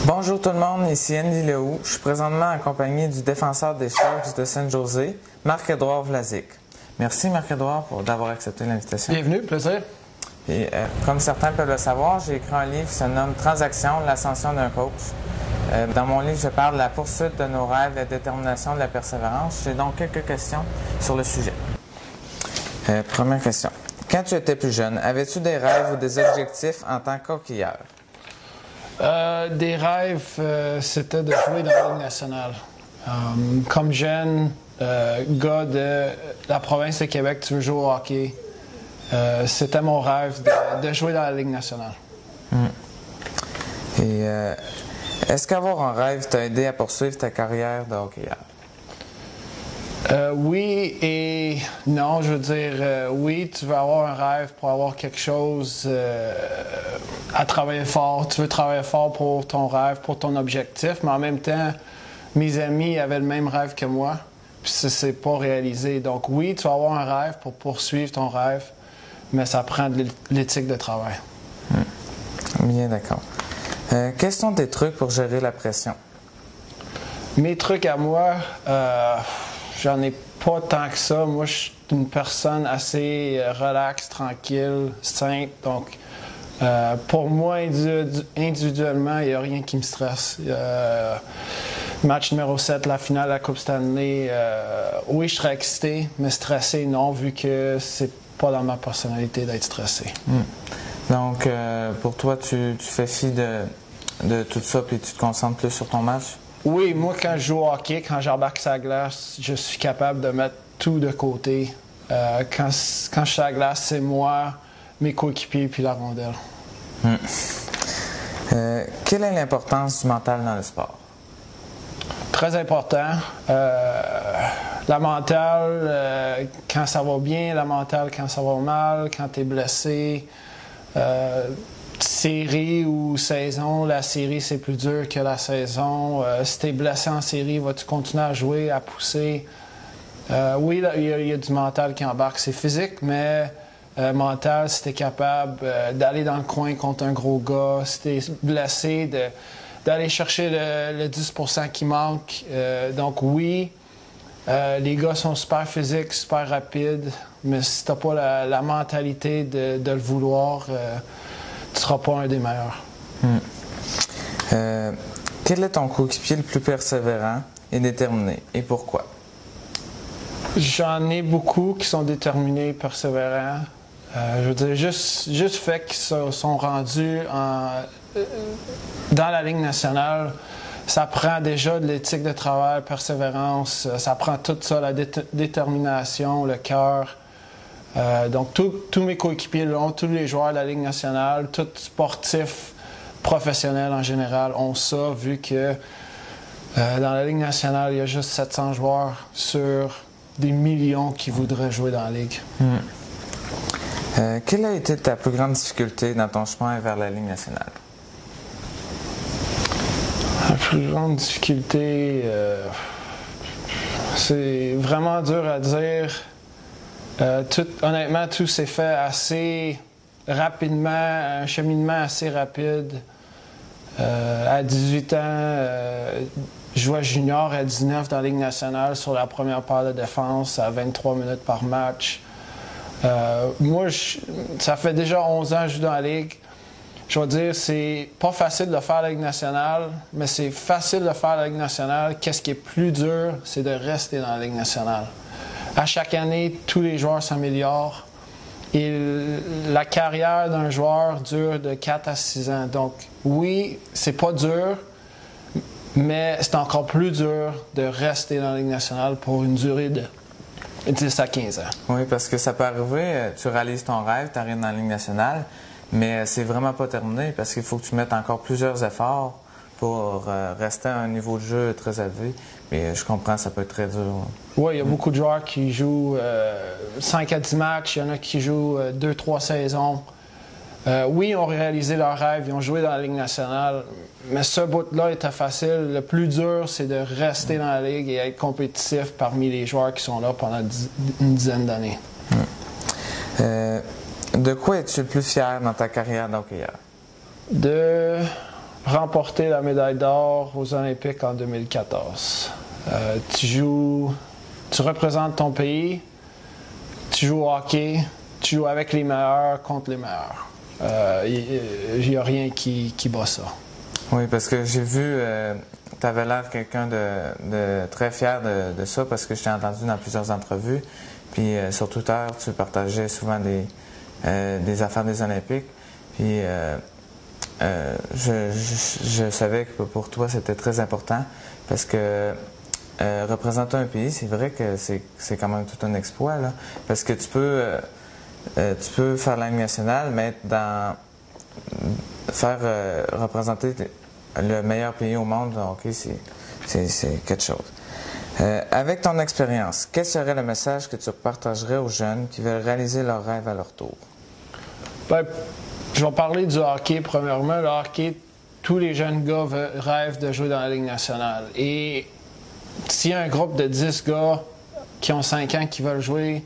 Bonjour tout le monde, ici Andy Lehoux. Je suis présentement accompagné du défenseur des Sharks de Saint-José, Marc-Édouard Vlasic. Merci Marc-Édouard d'avoir accepté l'invitation. Bienvenue, plaisir. Et, comme certains peuvent le savoir, j'ai écrit un livre qui se nomme Transaction, l'ascension d'un coach. Dans mon livre, je parle de la poursuite de nos rêves, de la détermination, de la persévérance. J'ai donc quelques questions sur le sujet. Première question. Quand tu étais plus jeune, avais-tu des rêves ou des objectifs en tant qu'hockeyeur? Des rêves, c'était de jouer dans la Ligue nationale. Comme jeune gars de la province de Québec, tu veux jouer au hockey. C'était mon rêve de jouer dans la Ligue nationale. Et est-ce qu'avoir un rêve t'a aidé à poursuivre ta carrière de hockeyeur? Oui et non, je veux dire, oui, tu veux avoir un rêve pour avoir quelque chose à travailler fort. Tu veux travailler fort pour ton rêve, pour ton objectif, mais en même temps, mes amis avaient le même rêve que moi, puis ça s'est pas réalisé. Donc oui, tu vas avoir un rêve pour poursuivre ton rêve, mais ça prend de l'éthique de travail. Bien d'accord. Quels sont tes trucs pour gérer la pression? Mes trucs à moi, j'en ai pas tant que ça. Moi, je suis une personne assez relaxe, tranquille, simple. Donc, pour moi, individuellement, il n'y a rien qui me stresse. Match numéro 7, la finale de la Coupe Stanley. Oui, je serais excité, mais stressé, non, vu que c'est pas dans ma personnalité d'être stressé. Donc, pour toi, tu fais fi de tout ça puis tu te concentres plus sur ton match? Oui, moi, quand je joue au hockey, quand j'embarque sur la glace, je suis capable de mettre tout de côté. Quand je suis sur la glace, c'est moi, mes coéquipiers puis la rondelle. Quelle est l'importance du mental dans le sport? Très important. La mentale, quand ça va bien, la mentale quand ça va mal, quand tu es blessé. Série ou saison, la série c'est plus dur que la saison. Si tu es blessé en série, vas-tu continuer à jouer, à pousser? Oui, il y a du mental qui embarque. C'est physique, mais mental, si tu es capable d'aller dans le coin contre un gros gars, si tu es blessé, d'aller chercher le 10% qui manque. Donc oui, les gars sont super physiques, super rapides, mais si tu n'as pas la mentalité de le vouloir, tu ne seras pas un des meilleurs. Quel est ton coéquipier le plus persévérant et déterminé et pourquoi? J'en ai beaucoup qui sont déterminés et persévérants. Je veux dire, juste le fait qu'ils sont rendus dans la Ligue nationale, ça prend déjà de l'éthique de travail, persévérance, ça prend tout ça, la détermination, le cœur. Donc, tous mes coéquipiers l'ont, tous les joueurs de la Ligue nationale, tous sportifs professionnels en général ont ça, vu que dans la Ligue nationale, il y a juste 700 joueurs sur des millions qui voudraient jouer dans la Ligue. Quelle a été ta plus grande difficulté dans ton chemin vers la Ligue nationale? La plus grande difficulté, c'est vraiment dur à dire. Honnêtement, tout s'est fait assez rapidement, un cheminement assez rapide. À 18 ans, je jouais junior à 19 dans la Ligue nationale sur la première paire de défense à 23 minutes par match. Moi, ça fait déjà 11 ans que je joue dans la Ligue. Je vais dire, c'est pas facile de faire la Ligue nationale, mais c'est facile de faire la Ligue nationale. Qu'est-ce qui est plus dur, c'est de rester dans la Ligue nationale. À chaque année, tous les joueurs s'améliorent et la carrière d'un joueur dure de 4 à 6 ans. Donc, oui, c'est pas dur, mais c'est encore plus dur de rester dans la Ligue nationale pour une durée de 10 à 15 ans. Oui, parce que ça peut arriver, tu réalises ton rêve, tu arrives dans la Ligue nationale, mais c'est vraiment pas terminé parce qu'il faut que tu mettes encore plusieurs efforts pour rester à un niveau de jeu très élevé. Mais je comprends, ça peut être très dur. Oui, il y a beaucoup de joueurs qui jouent 5 à 10 matchs, il y en a qui jouent 2-3 saisons. Oui, ils ont réalisé leur rêve, ils ont joué dans la Ligue nationale, mais ce bout-là était facile. Le plus dur, c'est de rester dans la Ligue et être compétitif parmi les joueurs qui sont là pendant une dizaine d'années. De quoi es-tu le plus fier dans ta carrière d'hockeyeur? De remporté la médaille d'or aux Olympiques en 2014. Tu représentes ton pays, tu joues au hockey, tu joues avec les meilleurs contre les meilleurs. Il n'y a rien qui bat ça. Oui, parce que j'ai vu, tu avais l'air quelqu'un de très fier de ça, parce que je t'ai entendu dans plusieurs entrevues. Puis sur Twitter, tu partageais souvent des affaires des Olympiques. Puis je savais que pour toi, c'était très important, parce que représenter un pays, c'est vrai que c'est quand même tout un exploit, là, parce que tu peux faire la Ligue nationale, mais faire représenter le meilleur pays au monde, ok, c'est quelque chose. Avec ton expérience, quel serait le message que tu partagerais aux jeunes qui veulent réaliser leurs rêves à leur tour? Ben, je vais parler du hockey premièrement. Le hockey, tous les jeunes gars rêvent de jouer dans la Ligue nationale. Et s'il y a un groupe de 10 gars qui ont 5 ans qui veulent jouer,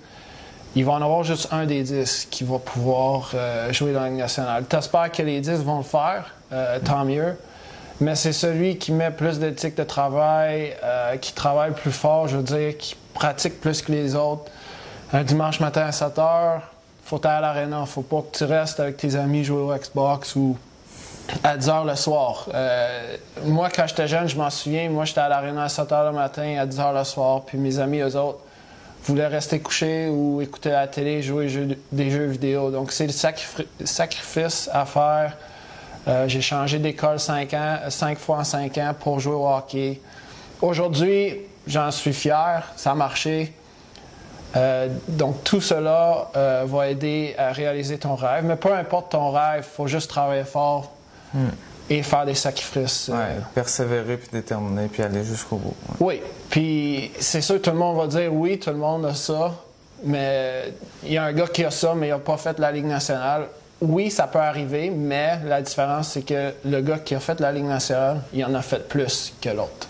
il va en avoir juste un des 10 qui va pouvoir jouer dans la Ligue nationale. Tu espères que les 10 vont le faire, tant mieux. Mais c'est celui qui met plus d'éthique de travail, qui travaille plus fort, je veux dire, qui pratique plus que les autres. Un dimanche matin à 7 h, faut aller à l'aréna. Faut pas que tu restes avec tes amis jouer au Xbox ou à 10 h le soir. Moi, quand j'étais jeune, je m'en souviens, moi, j'étais à l'aréna à 7 h le matin, à 10 h le soir, puis mes amis, eux autres, voulaient rester couchés ou écouter la télé, jouer des jeux vidéo. Donc, c'est le sacrifice à faire. J'ai changé d'école 5 fois en 5 ans pour jouer au hockey. Aujourd'hui, j'en suis fier, ça a marché. Donc tout cela va aider à réaliser ton rêve. Mais peu importe ton rêve, il faut juste travailler fort et faire des sacrifices. Persévérer, puis déterminer, puis aller jusqu'au bout. Oui, puis c'est sûr que tout le monde va dire oui, tout le monde a ça. Mais il y a un gars qui a ça, mais il n'a pas fait la Ligue nationale. Oui, ça peut arriver, mais la différence, c'est que le gars qui a fait la Ligue nationale, il en a fait plus que l'autre.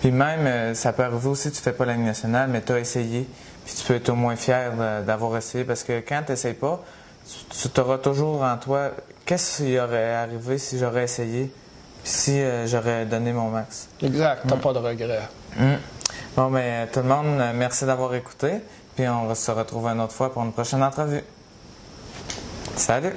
Puis même, ça peut arriver aussi, tu ne fais pas la Ligue nationale, mais tu as essayé. Puis tu peux être au moins fier d'avoir essayé, parce que quand tu n'essayes pas, tu auras toujours en toi, qu'est-ce qui aurait arrivé si j'aurais essayé, puis si j'aurais donné mon max. Exact, tu n'as pas de regret. Bon, bien, tout le monde, merci d'avoir écouté, puis on se retrouve une autre fois pour une prochaine entrevue. Salut!